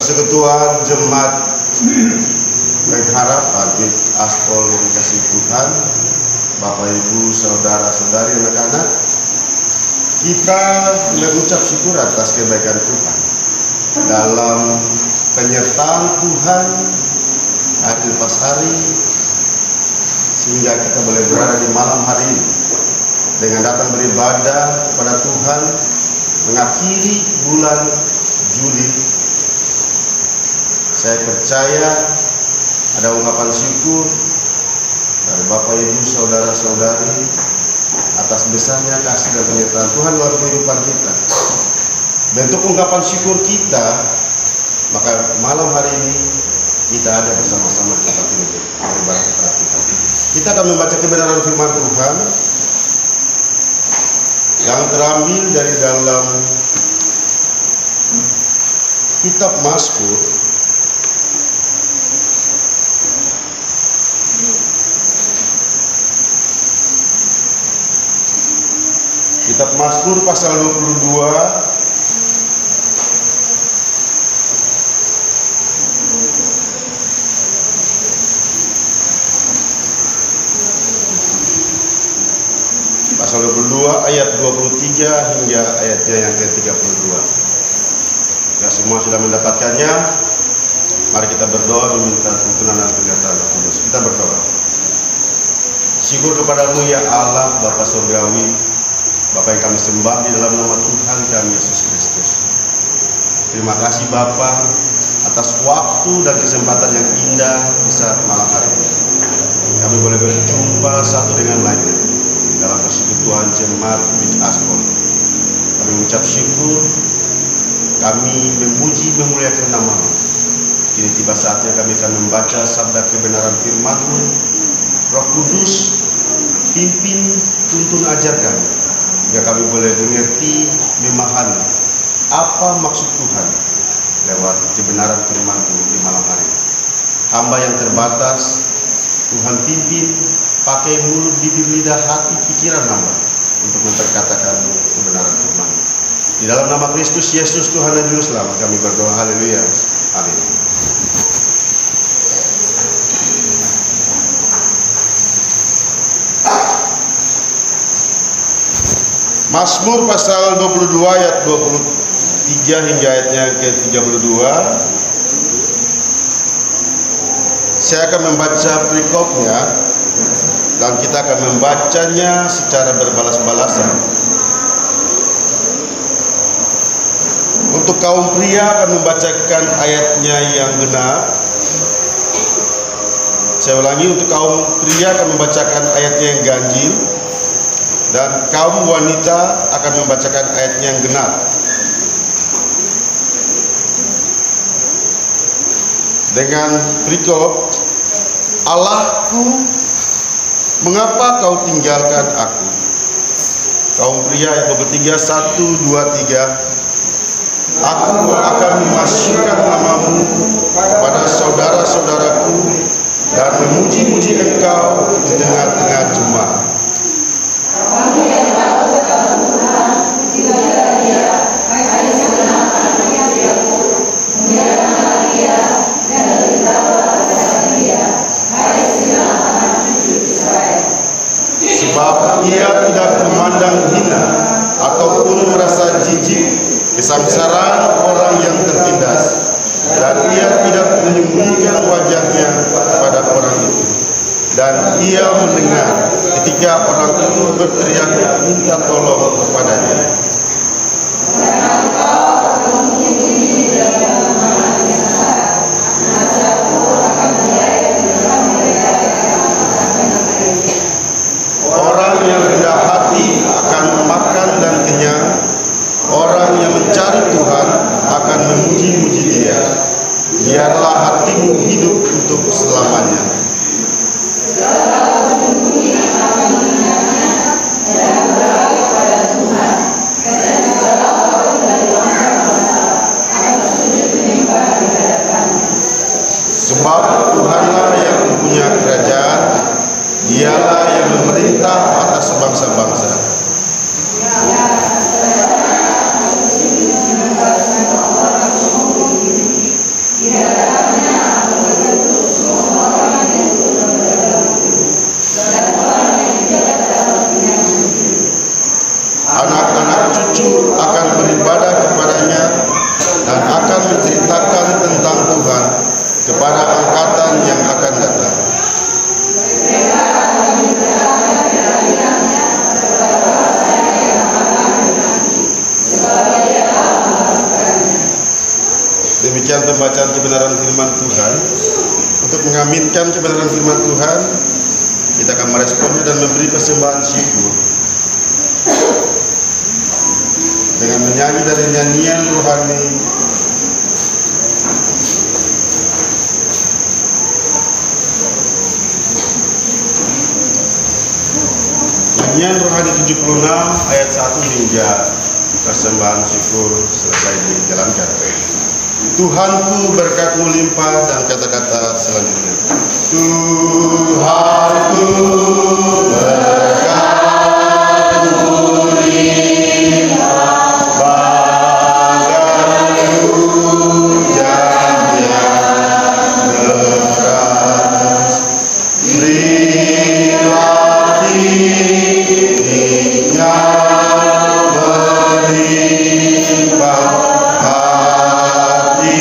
Persekutuan Jemaat berharap Habib Aspol yang dikasih Tuhan, Bapak Ibu, saudara-saudari, anak-anak, kita mengucap syukur atas kebaikan Tuhan dalam penyertaan Tuhan hadir pas hari, sehingga kita boleh berada di malam hari ini dengan datang beribadah kepada Tuhan mengakhiri bulan Juli. Saya percaya ada ungkapan syukur dari Bapak Ibu, saudara-saudari atas besarnya kasih dan penyertaan Tuhan dalam kehidupan kita. Bentuk ungkapan syukur kita, maka malam hari ini kita ada bersama-sama di tempat ini beribadah kepada Tuhan. Kita akan membaca kebenaran firman Tuhan yang terambil dari dalam kitab Mazmur pasal 22 ayat 23 hingga ayatnya yang ke-32. Ya, semua sudah mendapatkannya. Mari kita berdoa meminta tuntunan dan penyertaan Roh Kudus. Kita berdoa. Syukur kepadamu ya Allah, Bapa Surgawi, Bapa yang kami sembah di dalam nama Tuhan kami Yesus Kristus. Terima kasih Bapa atas waktu dan kesempatan yang indah di saat malam hari ini. Kami boleh berjumpa satu dengan lainnya dalam persekutuan Jemaat Habib Aspol. Kami mengucap syukur, kami memuji memuliakan nama-Mu. Kini tiba saatnya kami akan membaca sabda kebenaran firman-Mu. Roh Kudus, pimpin, tuntun, ajar kami, hingga kami boleh mengerti, memahami apa maksud Tuhan lewat kebenaran firman-Mu di malam hari ini. Hamba yang terbatas, Tuhan pimpin, pakai mulut, bibir, lidah, hati, pikiran hamba untuk memperkatakan kebenaran firman. Di dalam nama Kristus Yesus Tuhan dan Juru Selamat kami berdoa, haleluya, amin. Mazmur pasal 22 ayat 23 hingga ayatnya ke-32. Saya akan membaca perikopnya dan kita akan membacanya secara berbalas-balasan. Untuk kaum pria akan membacakan ayatnya yang benar. Saya ulangi, untuk kaum pria akan membacakan ayatnya yang ganjil, dan kaum wanita akan membacakan ayatnya yang genap. Dengan perikop, Allahku, mengapa kau tinggalkan aku? Kaum pria yang bertiga, 1, 2, 3. Aku akan memasukkan namamu kepada saudara-saudaraku dan memuji-muji engkau di tengah-tengah jemaat. Sebab ia tidak memandang hina ataupun merasa jijik kesengsaraan orang yang tertindas, dan ia tidak menyembunyikan wajahnya kepada orang itu, dan ia mendengar ketika orang itu berteriak minta tolong kepadanya. Orang yang rendah hati akan makan dan kenyang. Orang yang mencari Tuhan akan memuji-muji Dia. Biarlah hatimu hidup untuk selamanya. Sebab Tuhanlah yang mempunyai kerajaan, Dialah yang memerintah atas bangsa-bangsa. Demikian pembacaan kebenaran firman Tuhan. Untuk mengaminkan kebenaran firman Tuhan, kita akan meresponnya dan memberi persembahan syukur dengan menyanyi dari nyanyian rohani Nyanyian rohani 76 ayat 1 hingga persembahan syukur selesai dijalankan. Tuhanku berkat-Mu limpah, dan kata-kata selanjutnya. Tuhanku berkat-Mu limpah, bagaikan hujan yang deras, berilah titiknya melimpah hati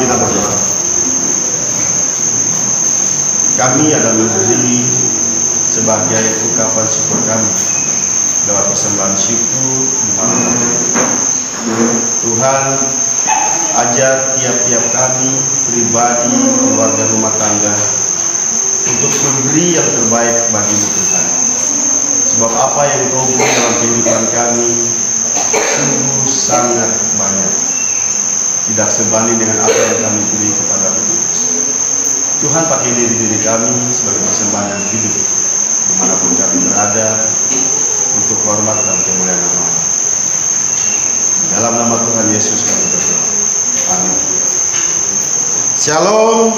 kami yang lemah. Kami akan memberi sebagai ungkapan syukur kami lewat persembahan syukur. Tuhan, ajar tiap-tiap kami pribadi, keluarga, rumah tangga untuk memberi yang terbaik bagi-Mu Tuhan. Sebab apa yang Kau beri dalam kehidupan kami sungguh sangat banyak, tidak sebanding dengan apa yang kami beri kepada-Mu. Tuhan, pakai diri kami sebagai persembahan yang hidup dimanapun kami berada untuk hormat dan kemuliaan nama. Dalam nama Tuhan Yesus kami berdoa. Amin. Shalom.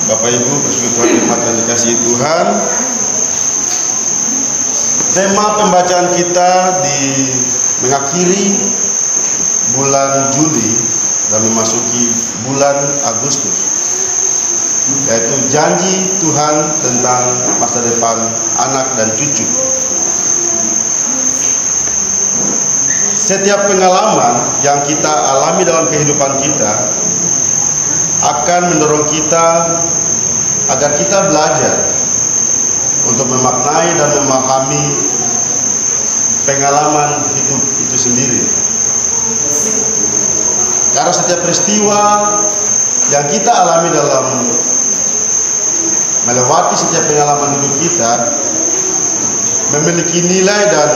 Bapak Ibu, persekutuan jemaat yang dikasihi Tuhan. Tema pembacaan kita di mengakhiri bulan Juli dan memasuki bulan Agustus. yaitu janji Tuhan tentang masa depan anak dan cucu. Setiap pengalaman yang kita alami dalam kehidupan kita akan mendorong kita agar kita belajar untuk memaknai dan memahami pengalaman hidup itu sendiri. Karena setiap peristiwa yang kita alami dalam melewati setiap pengalaman hidup kita memiliki nilai dan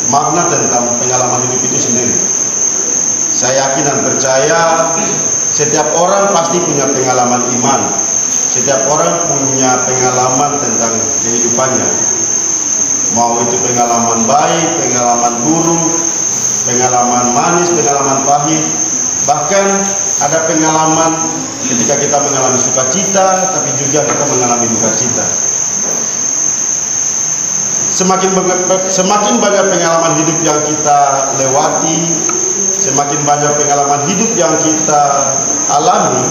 makna tentang pengalaman hidup itu sendiri. Saya yakin dan percaya setiap orang pasti punya pengalaman iman. Setiap orang punya pengalaman tentang kehidupannya. Mau itu pengalaman baik, pengalaman buruk, pengalaman manis, pengalaman pahit. Bahkan ada pengalaman ketika kita mengalami sukacita, tapi juga kita mengalami duka cita. Semakin banyak pengalaman hidup yang kita lewati, semakin banyak pengalaman hidup yang kita alami,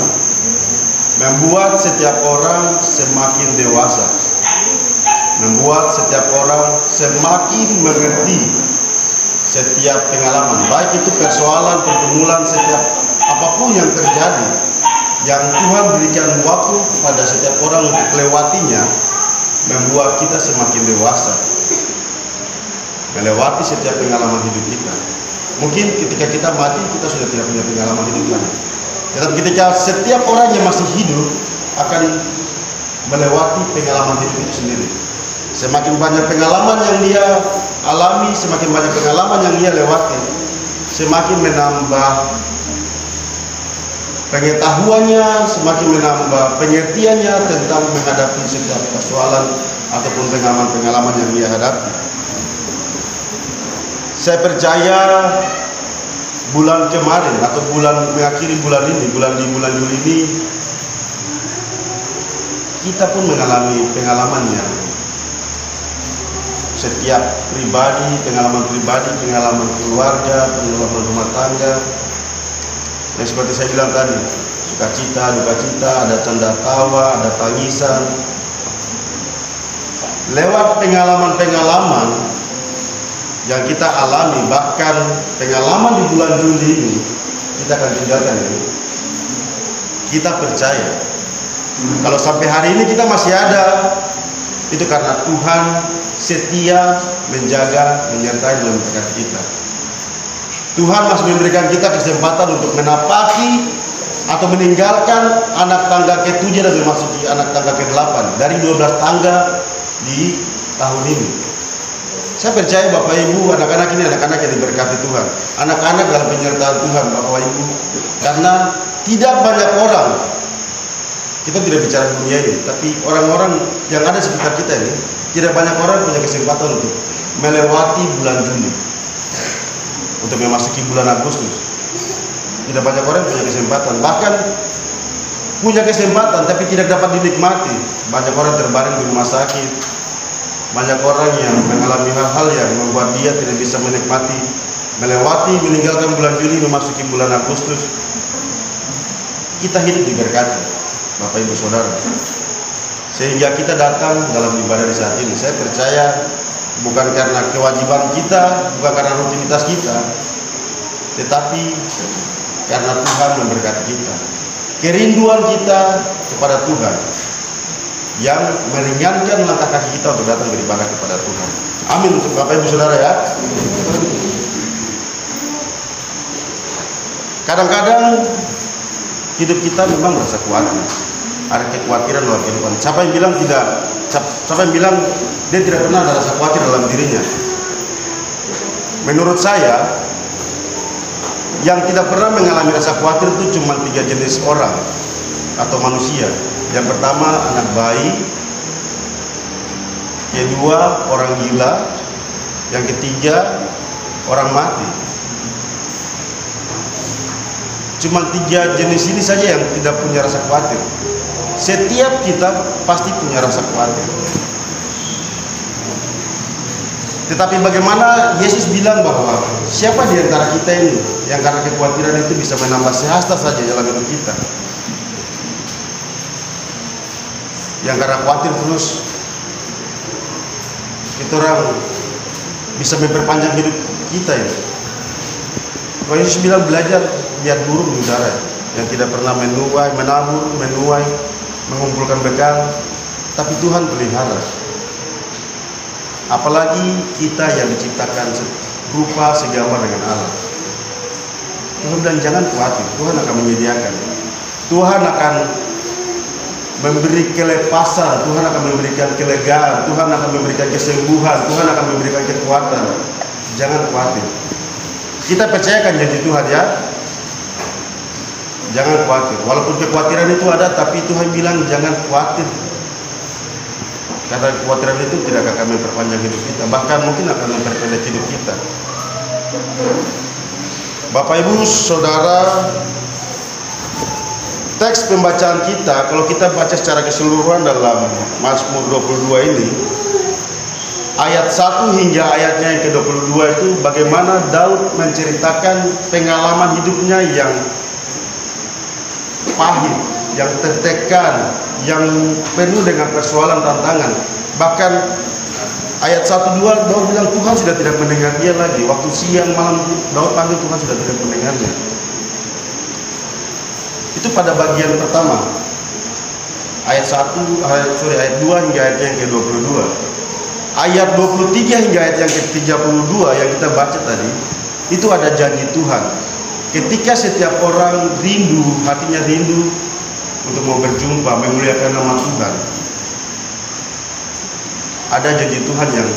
membuat setiap orang semakin dewasa, membuat setiap orang semakin mengerti setiap pengalaman, baik itu persoalan, pergumulan, setiap apapun yang terjadi, yang Tuhan berikan waktu kepada setiap orang untuk lewatinya, membuat kita semakin dewasa melewati setiap pengalaman hidup kita. Mungkin ketika kita mati, kita sudah tidak punya pengalaman hidup lagi. Tetapi ketika setiap orang yang masih hidup akan melewati pengalaman hidup itu sendiri. Semakin banyak pengalaman yang dia alami, semakin banyak pengalaman yang dia lewati, semakin menambah pengetahuannya, semakin menambah pengertiannya tentang menghadapi setiap persoalan ataupun pengalaman-pengalaman yang dia hadapi. Saya percaya bulan kemarin atau mengakhiri bulan ini, bulan Juli ini, kita pun mengalami pengalamannya. Setiap pribadi, pengalaman keluarga, pengalaman rumah tangga. Yang seperti saya bilang tadi, sukacita, duka cita, ada canda tawa, ada tangisan. Lewat pengalaman-pengalaman yang kita alami, bahkan pengalaman di bulan Juli ini, kita akan tinggalkan ini. Kita percaya kalau sampai hari ini kita masih ada, itu karena Tuhan setia menjaga, menyertai dan memberkati kita. Tuhan masih memberikan kita kesempatan untuk menapaki atau meninggalkan anak tangga ke-7 dan memasuki anak tangga ke-8 dari 12 tangga di tahun ini. Saya percaya Bapak Ibu, anak-anak ini anak-anak yang diberkati Tuhan, anak-anak dalam penyertaan Tuhan Bapak Ibu. Karena tidak banyak orang, kita tidak bicara dunia ini, tapi orang-orang yang ada di sekitar kita ini, tidak banyak orang punya kesempatan untuk melewati bulan Juli, untuk memasuki bulan Agustus. Tidak banyak orang punya kesempatan, bahkan punya kesempatan tapi tidak dapat dinikmati. Banyak orang terbaring di rumah sakit, banyak orang yang mengalami hal-hal yang membuat dia tidak bisa menikmati, melewati, meninggalkan bulan Juli, memasuki bulan Agustus. Kita hidup diberkati, Bapak Ibu Saudara, sehingga kita datang dalam ibadah di saat ini. Saya percaya bukan karena kewajiban kita, bukan karena rutinitas kita, tetapi karena Tuhan memberkati kita. Kerinduan kita kepada Tuhan yang meringankan langkah kaki kita untuk datang beribadah kepada Tuhan. Amin untuk Bapak Ibu Saudara ya. Kadang-kadang hidup kita memang merasa khawatir. Ada kekhawatiran dalam kehidupan. Siapa yang bilang tidak? Siapa yang bilang dia tidak pernah ada rasa khawatir dalam dirinya? Menurut saya, yang tidak pernah mengalami rasa khawatir itu cuma 3 jenis orang atau manusia. Yang pertama anak bayi, kedua orang gila, yang ketiga orang mati. Cuma 3 jenis ini saja yang tidak punya rasa khawatir. Setiap kita pasti punya rasa khawatir. Tetapi bagaimana Yesus bilang bahwa siapa di antara kita ini yang karena kekhawatiran itu bisa menambah sehasta saja dalam hidup kita? yang karena khawatir terus kita orang bisa memperpanjang hidup kita ini. Tuhan Yesus bilang belajar lihat burung di udara yang tidak pernah menuai, menabur, menuai, mengumpulkan bekal, tapi Tuhan pelihara. Apalagi kita yang diciptakan rupa segambar dengan Allah. Tuhan bilang jangan khawatir, Tuhan akan menyediakan. Tuhan akan memberi kelepasan, Tuhan akan memberikan kelegaan, Tuhan akan memberikan kesembuhan, Tuhan akan memberikan kekuatan. Jangan khawatir. Kita percayakan janji Tuhan ya. Jangan khawatir. Walaupun kekhawatiran itu ada, tapi Tuhan bilang jangan khawatir. Karena kekhawatiran itu tidak akan memperpanjang hidup kita, bahkan mungkin akan memperpendek hidup kita. Bapak Ibu Saudara, teks pembacaan kita, kalau kita baca secara keseluruhan dalam Mazmur 22 ini, ayat 1 hingga ayatnya yang ke-22 itu bagaimana Daud menceritakan pengalaman hidupnya yang pahit, yang tertekan, yang penuh dengan persoalan tantangan. Bahkan ayat 1-2 Daud bilang Tuhan sudah tidak mendengar dia lagi. Waktu siang malam Daud panggil Tuhan sudah tidak mendengarnya. Itu pada bagian pertama. Ayat 2 hingga ayat yang ke-22. Ayat 23 hingga ayat yang ke-32 yang kita baca tadi, itu ada janji Tuhan. Ketika setiap orang rindu, hatinya rindu untuk mau berjumpa, memuliakan nama Tuhan, ada janji Tuhan yang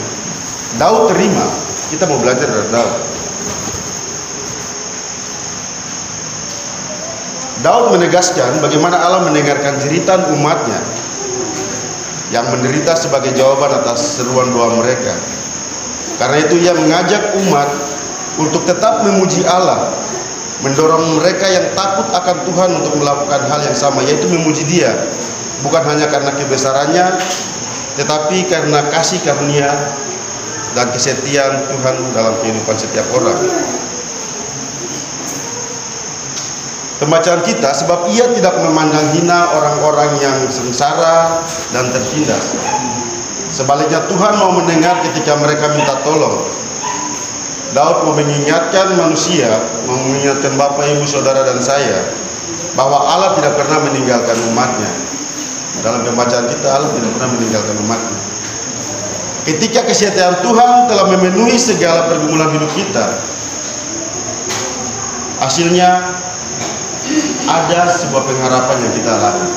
Daud terima. Kita mau belajar dari Daud. Daud menegaskan bagaimana Allah mendengarkan jeritan umatnya yang menderita sebagai jawaban atas seruan doa mereka. Karena itu ia mengajak umat untuk tetap memuji Allah, mendorong mereka yang takut akan Tuhan untuk melakukan hal yang sama, yaitu memuji Dia, bukan hanya karena kebesarannya, tetapi karena kasih karunia dan kesetiaan Tuhan dalam kehidupan setiap orang. Pembacaan kita, sebab ia tidak memandang hina orang-orang yang sengsara dan tertindas. Sebaliknya Tuhan mau mendengar ketika mereka minta tolong. Daud mau mengingatkan manusia, mau mengingatkan Bapak, Ibu, Saudara dan saya, bahwa Allah tidak pernah meninggalkan umatnya. Dalam pembacaan kita, Allah tidak pernah meninggalkan umatnya. Ketika kesetiaan Tuhan telah memenuhi segala pergumulan hidup kita, hasilnya ada sebuah pengharapan yang kita alami.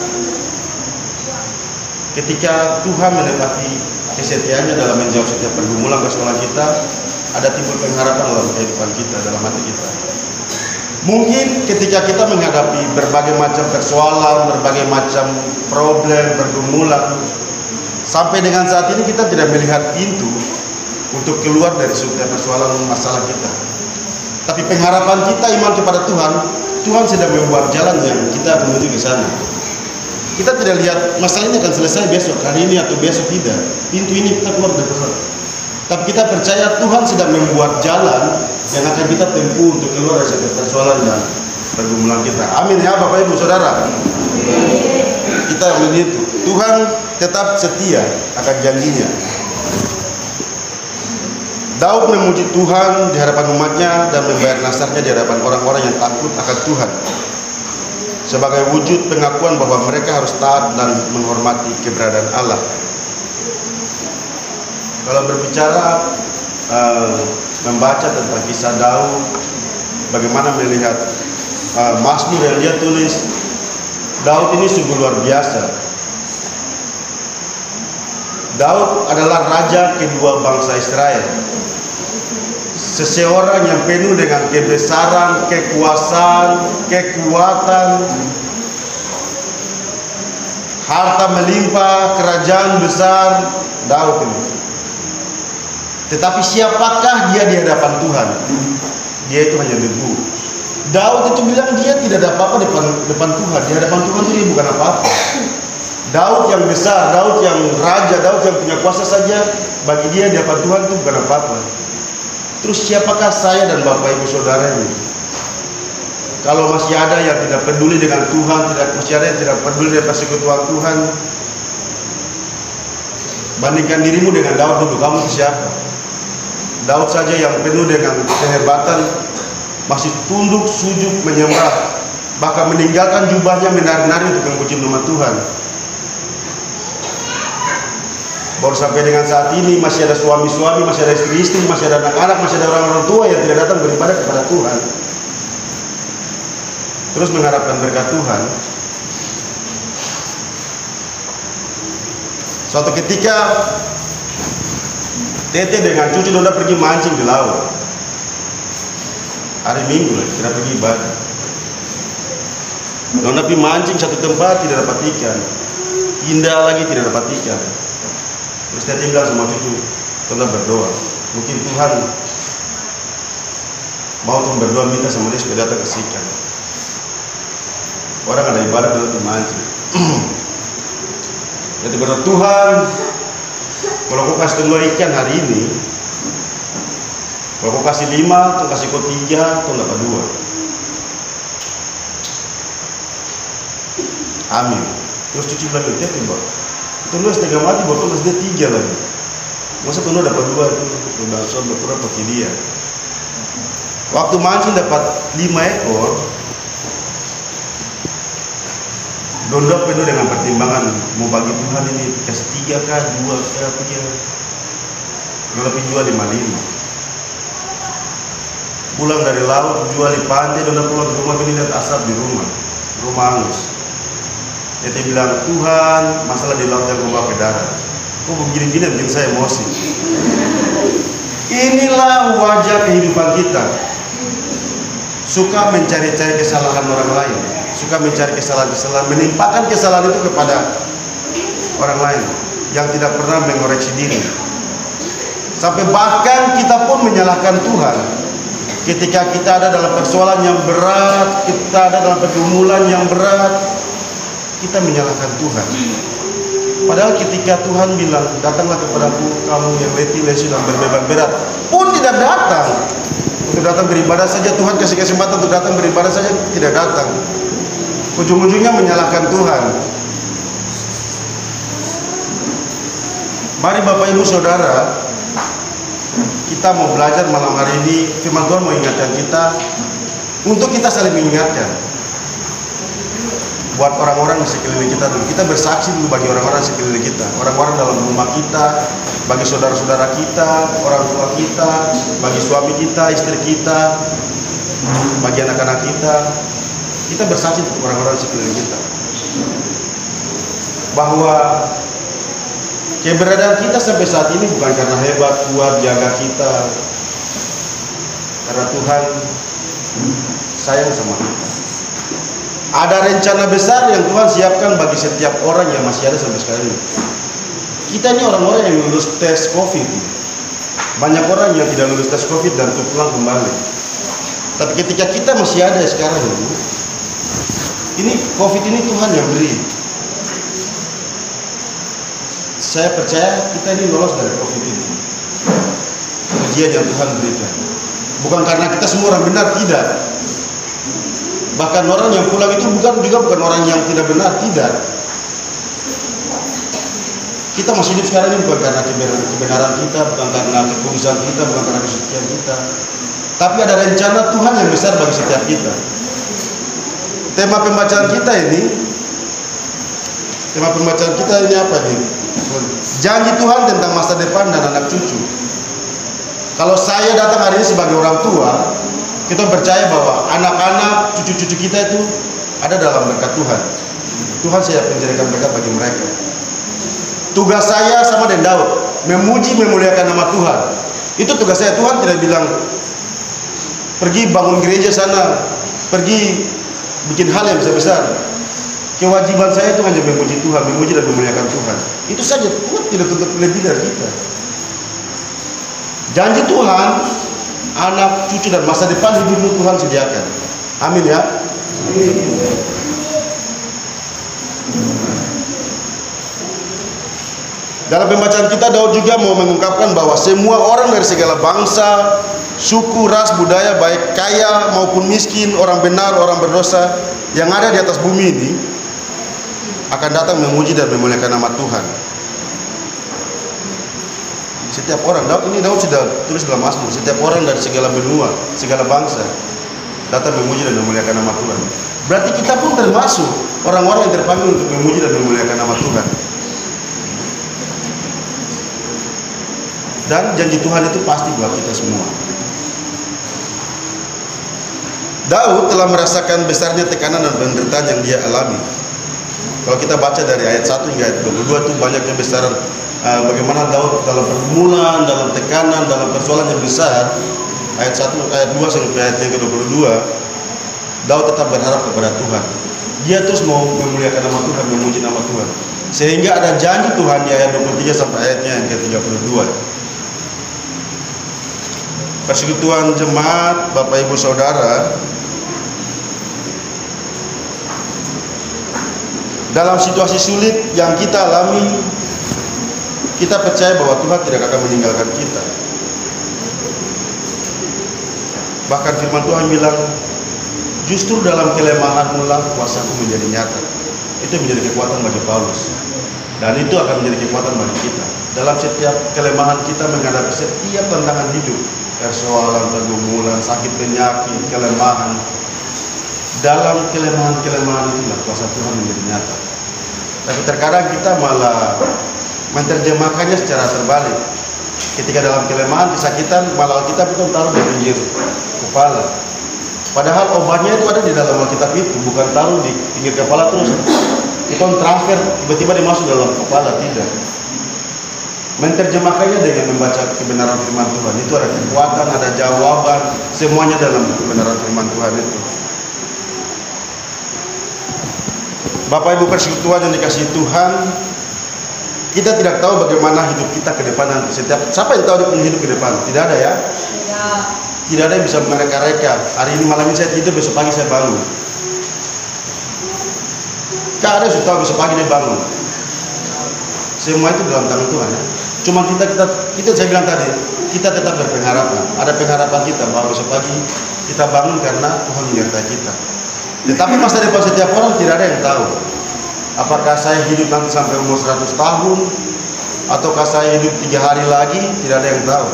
Ketika Tuhan menepati kesetiaannya dalam menjawab setiap pergumulan persoalan kita, ada timbul pengharapan dalam kehidupan kita, dalam hati kita. Mungkin ketika kita menghadapi berbagai macam persoalan, berbagai macam problem, pergumulan, sampai dengan saat ini kita tidak melihat pintu untuk keluar dari setiap persoalan masalah kita. Tapi pengharapan kita, iman kepada Tuhan, Tuhan sedang membuat jalan yang kita menuju ke sana. Kita tidak lihat masalah ini akan selesai besok, hari ini atau besok, tidak. Pintu ini kita keluar dari sana. Tapi kita percaya Tuhan sedang membuat jalan yang akan kita tempuh untuk keluar dari setiap persoalan dan pergumulan kita. Amin ya Bapak, Ibu, Saudara. Kita melihat Tuhan tetap setia akan janjinya. Daud memuji Tuhan di hadapan umatnya dan membayar nasarnya di hadapan orang-orang yang takut akan Tuhan, sebagai wujud pengakuan bahwa mereka harus taat dan menghormati keberadaan Allah. Kalau berbicara membaca tentang kisah Daud, bagaimana melihat Mazmur yang dia tulis, Daud ini sungguh luar biasa. Daud adalah raja kedua bangsa Israel, seseorang yang penuh dengan kebesaran, kekuasaan, kekuatan, harta melimpah, kerajaan besar. Daud ini. Tetapi siapakah dia di hadapan Tuhan? Dia itu hanya debu. Daud itu bilang dia tidak ada apa-apa depan Tuhan. Di hadapan Tuhan itu dia bukan apa-apa. Daud yang besar, Daud yang raja, Daud yang punya kuasa saja, bagi dia di hadapan Tuhan itu bukan apa-apa. Terus siapakah saya dan Bapak, Ibu, Saudara ini? Kalau masih ada yang tidak peduli dengan Tuhan, masih ada yang tidak peduli dengan persekutuan Tuhan, Bandingkan dirimu dengan Daud dulu, kamu siapa? Daud saja yang penuh dengan kehebatan masih tunduk, sujud, menyembah, bahkan meninggalkan jubahnya menari-nari untuk memuji nama Tuhan. Baru sampai dengan saat ini masih ada suami-suami, masih ada istri-istri, masih ada anak-anak, masih ada orang-orang tua yang tidak datang beribadah kepada Tuhan, terus mengharapkan berkat Tuhan. Suatu ketika Tete dengan cucu Donda pergi mancing di laut. Hari Minggu lagi, tidak pergi ibadah. Donda pergi mancing satu tempat tidak dapat ikan, pindah lagi tidak dapat ikan. Terus Tete bilang sama cucu, Donda berdoa, mungkin Tuhan mau tuh berdoa minta sama dia supaya datang kasih ikan. Orang ada ibadah Donda pergi mancing. Jadi berdoa, Tuhan, kalau kau kasih 2 ikan hari ini, kalau kau kasih 5, kau kasih kau 3, kau dapat 2. Amin. Terus cuci bilang, Tete bang, Tunu setengah mati, baru masih dia 3 lagi. Masa Tunu dapat 2 itu, udah soal berkurang pakai dia. Waktu mancing dapat 5 ekor, Donda penuh dengan pertimbangan, mau bagi Tuhan ini kasih 3 kah, 2 kah, 3. Kalau lebih jual 5. Pulang dari laut, jual di pantai, Donda pulang ke rumah, ini lihat asap di rumah hangus. Dia bilang, Tuhan, masalah di laut yang bawa ke darat. Kok begini-gini bikin saya emosi. Inilah wajah kehidupan kita. Suka mencari-cari kesalahan orang lain, suka mencari kesalahan-kesalahan, menimpakan kesalahan itu kepada orang lain yang tidak pernah mengoreksi diri. Sampai bahkan kita pun menyalahkan Tuhan ketika kita ada dalam persoalan yang berat, kita ada dalam pergumulan yang berat, kita menyalahkan Tuhan. Padahal ketika Tuhan bilang, datanglah kepadaku kamu yang letih, lesu dan berbeban berat, pun tidak datang. Untuk datang beribadah saja, Tuhan kasih kesempatan untuk datang beribadah saja, tidak datang. Ujung-ujungnya menyalahkan Tuhan. Mari Bapak Ibu Saudara, kita mau belajar malam hari ini. Firman Tuhan mau ingatkan kita untuk kita saling mengingatkan. Buat orang-orang di sekeliling kita dulu, kita bersaksi dulu bagi orang-orang sekeliling kita, orang-orang dalam rumah kita, bagi saudara-saudara kita, orang tua kita, bagi suami kita, istri kita, bagi anak-anak kita. Kita bersaksi untuk orang-orang sekeliling kita bahwa keberadaan kita sampai saat ini bukan karena hebat, kuat, jaga kita, karena Tuhan sayang sama kita. Ada rencana besar yang Tuhan siapkan bagi setiap orang yang masih ada sampai sekarang ini. Kita ini orang-orang yang lulus tes COVID. Banyak orang yang tidak lulus tes COVID dan pulang kembali. Tapi ketika kita masih ada sekarang ini COVID ini Tuhan yang beri. Saya percaya kita ini lolos dari COVID ini. Ujian yang Tuhan berikan. Bukan karena kita semua orang benar, tidak. Bahkan orang yang pulang itu bukan orang yang tidak benar, tidak. Kita masih hidup sekarang ini bukan karena kebenaran kita, bukan karena kekudusan kita, bukan karena kesucian kita. Tapi ada rencana Tuhan yang besar bagi setiap kita. Tema pembacaan kita ini apa nih? Janji Tuhan tentang masa depan dan anak cucu. Kalau saya datang hari ini sebagai orang tua, kita percaya bahwa anak-anak, cucu-cucu kita itu ada dalam berkat Tuhan. Tuhan siap menjadikan berkat bagi mereka. Tugas saya sama dengan Daud, memuji, memuliakan nama Tuhan. Itu tugas saya. Tuhan tidak bilang pergi bangun gereja sana, pergi bikin hal yang besar-besar. Kewajiban saya itu hanya memuji Tuhan, memuji dan memuliakan Tuhan. Itu saja. Tuhan tidak tuntut lebih dari kita. Janji Tuhan, anak, cucu dan masa depan hidupmu Tuhan sediakan. Amin ya. Dalam pembacaan kita, Daud juga mau mengungkapkan bahwa semua orang dari segala bangsa, suku, ras, budaya, baik kaya maupun miskin, orang benar, orang berdosa yang ada di atas bumi ini akan datang memuji dan memuliakan nama Tuhan. Setiap orang, Daud sudah tulis dalam Mazmur, setiap orang dari segala benua, segala bangsa datang memuji dan memuliakan nama Tuhan. Berarti kita pun termasuk orang-orang yang terpanggil untuk memuji dan memuliakan nama Tuhan. Dan janji Tuhan itu pasti buat kita semua. Daud telah merasakan besarnya tekanan dan penderitaan yang dia alami. Kalau kita baca dari ayat 1 hingga ayat 22 itu banyaknya besaran bagaimana Daud dalam pergumulan, dalam tekanan, dalam persoalan yang besar. Ayat 1, ayat 2 sampai ayat yang ke-22, Daud tetap berharap kepada Tuhan. Dia terus mau memuliakan nama Tuhan, memuji nama Tuhan. Sehingga ada janji Tuhan di ayat 23 sampai ayatnya yang ke-32. Persekutuan jemaat, Bapak Ibu Saudara, dalam situasi sulit yang kita alami, kita percaya bahwa Tuhan tidak akan meninggalkan kita. Bahkan firman Tuhan bilang, justru dalam kelemahanmu lah kuasaku menjadi nyata. Itu menjadi kekuatan bagi Paulus. Dan itu akan menjadi kekuatan bagi kita. Dalam setiap kelemahan kita menghadapi setiap tantangan hidup, persoalan, pergumulan, sakit penyakit, kelemahan. Dalam kelemahan-kelemahan itulah kuasa Tuhan menjadi nyata. Tapi terkadang kita malah menerjemahkannya secara terbalik. Ketika dalam kelemahan, kesakitan, malah kita bukan taruh di pinggir kepala. Padahal obatnya itu ada di dalam Alkitab itu, bukan taruh di pinggir kepala terus. Itu transfer, tiba-tiba dimasuk dalam kepala, tidak. Menerjemahkannya dengan membaca kebenaran firman Tuhan. Itu ada kekuatan, ada jawaban, semuanya dalam kebenaran firman Tuhan itu. Bapak Ibu persekutuan yang dikasihi Tuhan, kita tidak tahu bagaimana hidup kita ke depan nanti. Siapa yang tahu dia punya hidup ke depan? Tidak ada ya? Tidak ada yang bisa mereka-reka. Hari ini malam ini saya tidur, besok pagi saya bangun. Tidak ada yang sudah tahu besok pagi dia bangun. Semua itu dalam tangan Tuhan ya. Cuma kita saya bilang tadi, kita tetap berpengharapan. Ada pengharapan kita bahwa besok pagi kita bangun karena Tuhan menyertai kita. Tetapi masa depan setiap orang tidak ada yang tahu. Apakah saya hidup nanti sampai umur 100 tahun, ataukah saya hidup 3 hari lagi, tidak ada yang tahu.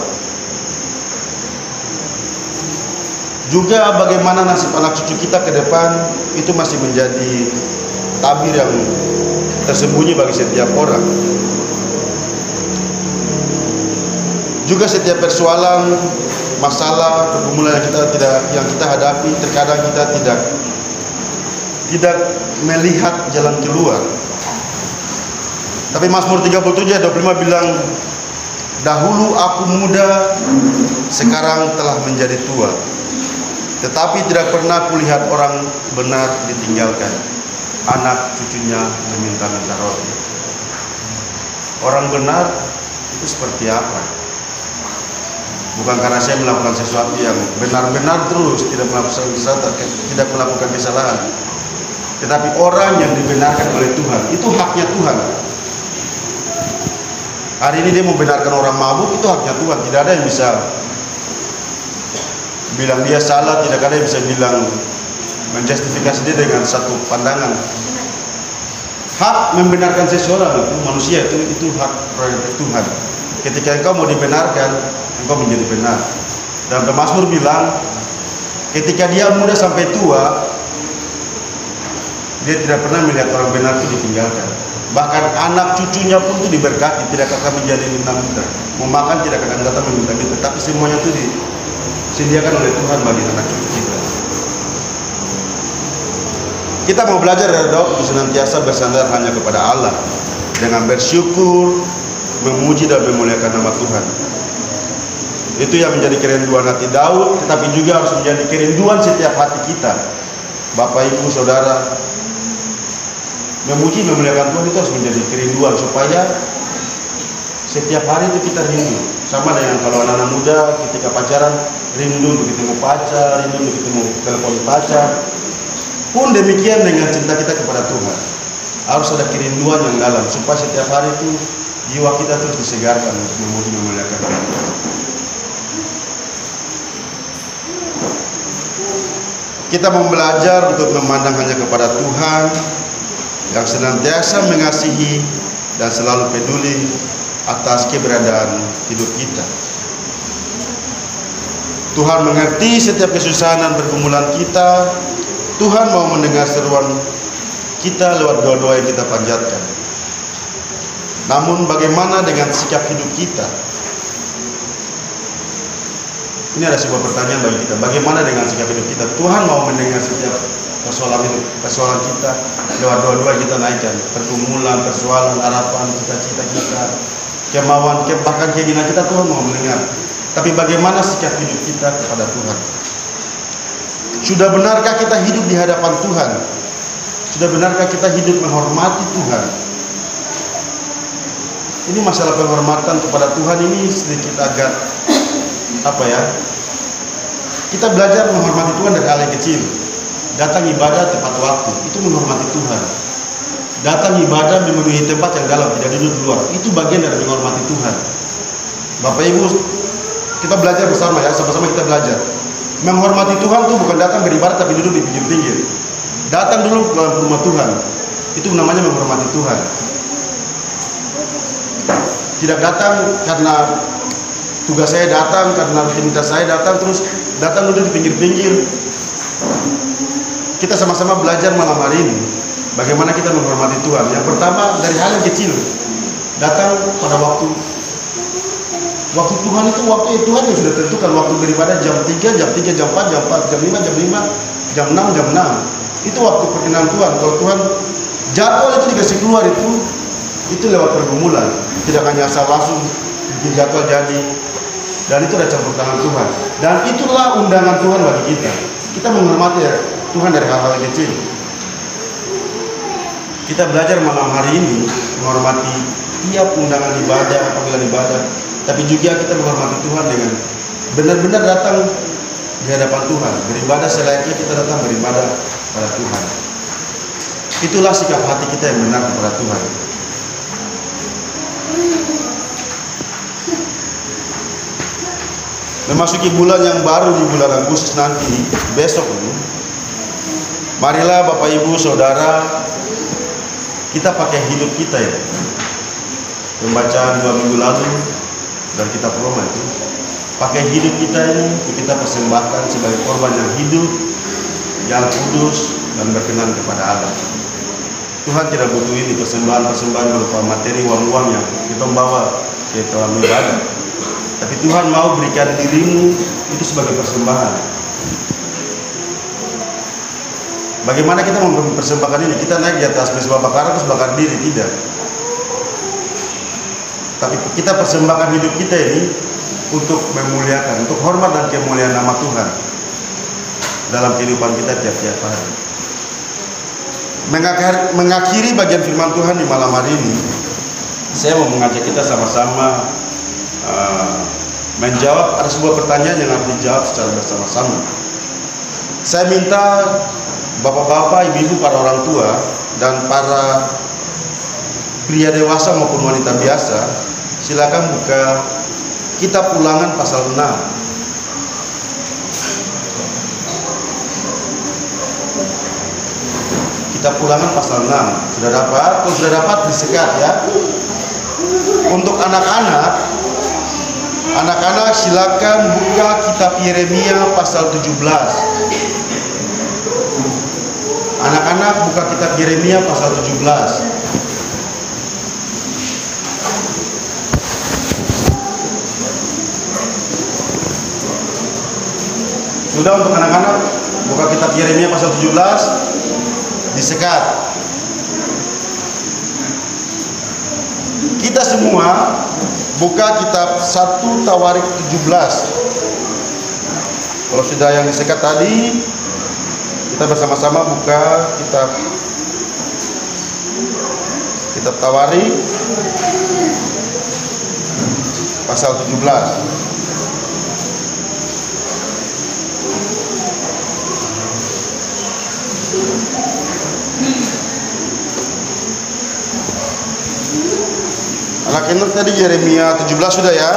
Juga bagaimana nasib anak cucu kita ke depan, itu masih menjadi tabir yang tersembunyi bagi setiap orang. Juga setiap persoalan, masalah, pergumulan yang kita hadapi, terkadang kita tidak melihat jalan keluar. Tapi Mazmur 37 ayat 25 bilang, dahulu aku muda, sekarang telah menjadi tua, tetapi tidak pernah kulihat orang benar ditinggalkan, anak cucunya meminta-minta roti. Orang benar itu seperti apa? Bukan karena saya melakukan sesuatu yang benar-benar terus, tidak melakukan kesalahan. Tetapi orang yang dibenarkan oleh Tuhan, itu haknya Tuhan. Hari ini dia membenarkan orang mabuk, itu haknya Tuhan. Tidak ada yang bisa bilang dia salah, tidak ada yang bisa bilang menjustifikasi dia dengan satu pandangan. Hak membenarkan seseorang itu manusia, itu hak prerogatif Tuhan. Ketika engkau mau dibenarkan, engkau menjadi benar. Dan Mazmur bilang, ketika dia muda sampai tua, dia tidak pernah melihat orang benar itu ditinggalkan. Bahkan anak cucunya pun itu diberkati, tidak akan menjadi minta-minta. Mau makan tidak akan datang meminta-minta, tapi semuanya itu disediakan oleh Tuhan bagi anak cucu kita. Kita mau belajar dari Daud untuk senantiasa bersandar hanya kepada Allah, dengan bersyukur, memuji dan memuliakan nama Tuhan. Itu yang menjadi kerinduan hati Daud, tetapi juga harus menjadi kerinduan setiap hati kita. Bapak, Ibu, Saudara, memuji, memuliakan Tuhan itu harus menjadi kerinduan, supaya setiap hari itu kita rindu. Sama dengan kalau anak-anak muda ketika pacaran, rindu untuk ketemu pacar, rindu untuk ketemu telepon pacar. Pun demikian dengan cinta kita kepada Tuhan, harus ada kerinduan yang dalam, supaya setiap hari itu jiwa kita terus disegarkan untuk memuji, memuliakan Tuhan. Kita mau belajar untuk memandang hanya kepada Tuhan yang senantiasa mengasihi dan selalu peduli atas keberadaan hidup kita. Tuhan mengerti setiap kesusahan dan pergumulan kita. Tuhan mau mendengar seruan kita lewat doa-doa yang kita panjatkan. Namun bagaimana dengan sikap hidup kita? Ini ada sebuah pertanyaan bagi kita. Bagaimana dengan sikap hidup kita? Tuhan mau mendengar setiap persoalan hidup, persoalan kita lewat doa-doa yang kita naikkan. Pergumulan, persoalan, harapan, cita-cita kita, kemauan, bahkan keinginan kita, Tuhan mau mendengar. Tapi bagaimana sikap hidup kita kepada Tuhan? Sudah benarkah kita hidup di hadapan Tuhan? Sudah benarkah kita hidup menghormati Tuhan? Ini masalah penghormatan kepada Tuhan ini sedikit agak kita belajar menghormati Tuhan dari hal yang kecil. Datang ibadah tepat waktu, itu menghormati Tuhan. Datang ibadah memenuhi tempat yang dalam, tidak duduk di luar, itu bagian dari menghormati Tuhan. Bapak Ibu, kita belajar bersama ya, sama-sama kita belajar. Menghormati Tuhan itu bukan datang beribadah tapi duduk di pinggir-pinggir. Datang dulu ke rumah Tuhan, itu namanya menghormati Tuhan. Tidak datang karena tugas saya datang, karena rutinitas saya datang, terus datang duduk di pinggir-pinggir. Kita sama-sama belajar malam hari ini bagaimana kita menghormati Tuhan. Yang pertama dari hal yang kecil, datang pada waktu Tuhan itu, waktu Tuhan yang sudah tentukan. Waktu beribadah jam 3, jam 4, jam 5, jam 6, jam 6. Itu waktu perkenan Tuhan. Kalau Tuhan jadwal itu dikasih keluar, itu lewat pergumulan. Tidak hanya asal langsung bikin jadwal jadi. Dan itu ada campur tangan Tuhan. Dan itulah undangan Tuhan bagi kita. Kita menghormati Tuhan dari hal-hal yang kecil. Kita belajar malam hari ini menghormati tiap undangan ibadah, panggilan ibadah. Tapi juga kita menghormati Tuhan dengan benar-benar datang di hadapan Tuhan. Beribadah selayaknya kita datang beribadah pada Tuhan. Itulah sikap hati kita yang benar kepada Tuhan. Memasuki bulan yang baru di bulan Agustus nanti, besok ini, marilah Bapak Ibu Saudara, kita pakai hidup kita ya. Pembacaan 2 minggu lalu dari kitab Roma itu, pakai hidup kita ini kita persembahkan sebagai korban yang hidup, yang kudus dan berkenan kepada Allah. Tuhan tidak butuh ini persembahan-persembahan berupa materi, uang-uang yang kita bawa ke dalam ibadah. Tapi Tuhan mau berikan dirimu itu sebagai persembahan. Bagaimana kita mempersembahkan ini? Kita naik di atas mezbah bakaran terus bakar diri, tidak. Tapi kita persembahkan hidup kita ini untuk memuliakan, untuk hormat dan kemuliaan nama Tuhan dalam kehidupan kita tiap-tiap hari. Mengakhiri bagian firman Tuhan di malam hari ini, saya mau mengajak kita sama-sama menjawab. Ada sebuah pertanyaan yang harus dijawab secara bersama-sama. Saya minta bapak-bapak, ibu-ibu, para orang tua dan para pria dewasa maupun wanita biasa, silakan buka kitab Ulangan pasal 6. Kitab Ulangan pasal 6. Sudah dapat? Kalau sudah dapat disekat ya. Untuk anak-anak silakan buka kitab Yeremia pasal 17. Anak-anak buka kitab Yeremia pasal 17. Sudah, untuk anak-anak buka kitab Yeremia pasal 17, disekat. Kita semua buka kitab 1 Tawarik 17. Kalau sudah yang disekat tadi, kita bersama-sama buka kitab Tawarik pasal 17. Anak-anak tadi Yeremia 17 sudah ya.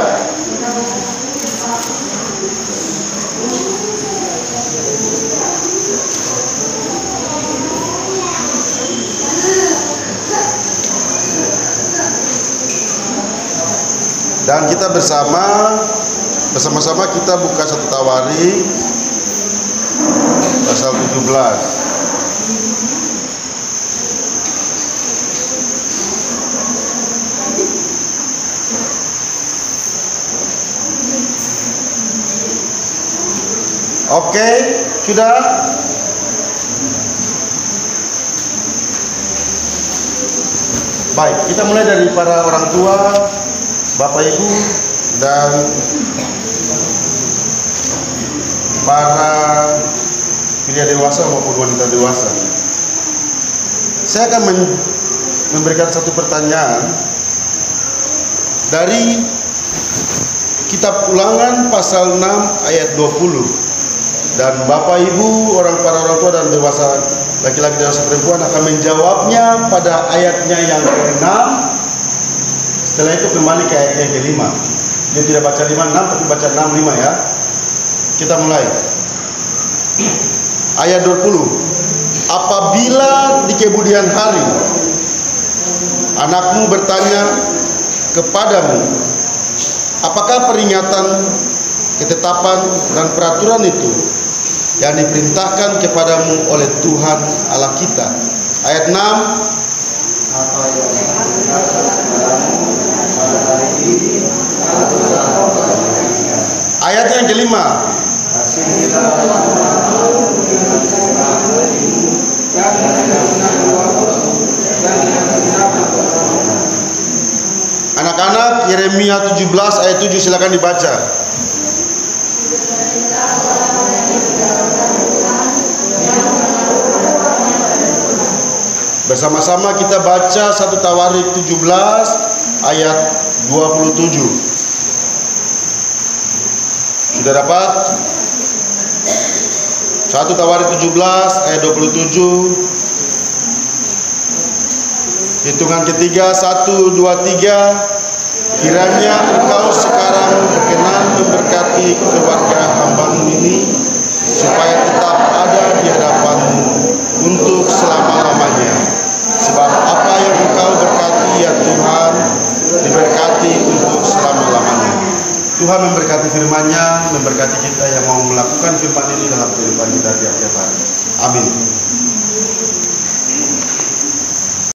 Dan kita bersama-sama kita buka 1 Tawarik pasal 17. Oke, sudah? Baik, kita mulai dari para orang tua, Bapak Ibu, dan para pria dewasa maupun wanita dewasa. Saya akan memberikan satu pertanyaan dari Kitab Ulangan pasal 6 ayat 20. Dan Bapak Ibu, para orang tua dan dewasa, laki-laki dan dewasa perempuan akan menjawabnya pada ayatnya yang ke-6. Setelah itu kembali ke ayat yang ke-5. Dia tidak baca 5-6 tapi baca 6-5 ya. Kita mulai. Ayat 20. Apabila di kemudian hari anakmu bertanya kepadamu, apakah peringatan, ketetapan dan peraturan itu yang diperintahkan kepadamu oleh Tuhan Allah kita? Ayat 6. Apa yang diperintahkan kepadamu pada hari ini, ayat yang ke-5. Anak-anak, Yeremia 17 ayat 7, silakan dibaca. Bersama-sama kita baca 1 Tawarik 17 ayat 27. Sudah dapat? 1 Tawarik 17 ayat 27. Hitungan ketiga, 1, 2, 3. Kiranya engkau sekarang berkenan memberkati keluarga hambamu ini, supaya tetap ada di hadapanmu untuk selama-lamanya. Sebab apa yang engkau berkati ya Tuhan, diberkati untuk selama-lamanya. Tuhan memberkati firman-Nya, memberkati kita yang mau melakukan firman ini dalam kehidupan kita tiap-tiap hari. Amin.